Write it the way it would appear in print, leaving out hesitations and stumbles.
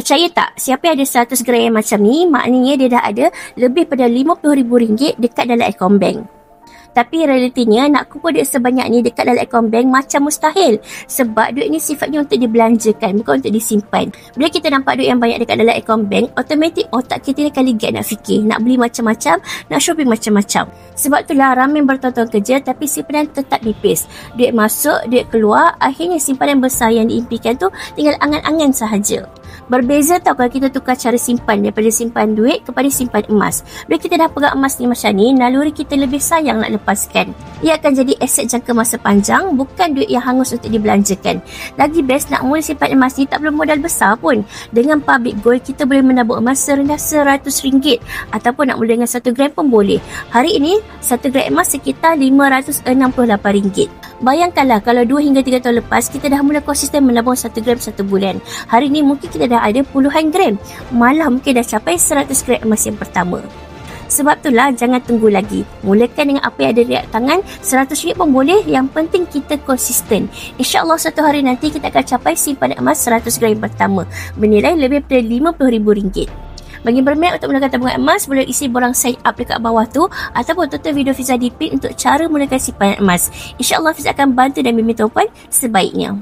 Percaya tak, siapa yang ada 100 gram macam ni, maknanya dia dah ada lebih pada RM50,000 dekat dalam akaun bank. Tapi realitinya nak kumpul duit sebanyak ni dekat dalam akaun bank macam mustahil. Sebab duit ni sifatnya untuk dibelanjakan, bukan untuk disimpan. Bila kita nampak duit yang banyak dekat dalam akaun bank, automatik otak kita dia kali get nak fikir, nak beli macam-macam, nak shopping macam-macam. Sebab itulah ramai bertonton kerja tapi simpanan tetap nipis. Duit masuk, duit keluar, akhirnya simpanan besar yang diimpikan tu tinggal angan-angan sahaja. Berbeza tau kalau kita tukar cara simpan daripada simpan duit kepada simpan emas. Bila kita dah pegang emas ni macam ni, naluri kita lebih sayang nak lepaskan. Ia akan jadi aset jangka masa panjang, bukan duit yang hangus untuk dibelanjakan. Lagi best nak mula simpan emas ni tak perlu modal besar pun. Dengan public gold, kita boleh menabur emas serendah RM100 ataupun nak mula dengan 1 gram pun boleh. Hari ini, 1 gram emas sekitar RM568. Bayangkanlah kalau 2 hingga 3 tahun lepas, kita dah mula konsisten menabung 1 gram 1 bulan. Hari ini mungkin kita dah ada puluhan gram. Malah mungkin dah capai 100 gram emas yang pertama. Sebab itulah jangan tunggu lagi. Mulakan dengan apa yang ada di tangan. RM100 pun boleh. Yang penting kita konsisten. InsyaAllah satu hari nanti kita akan capai simpanan emas 100 gram yang pertama, bernilai lebih daripada RM50,000. Bagi berminat untuk mulakan tabungan emas, boleh isi borang sign up dekat bawah tu ataupun tonton video Fiza Dipin untuk cara mulakan simpanan emas. InsyaAllah Fiza akan bantu dan bimbing tuan-puan sebaiknya.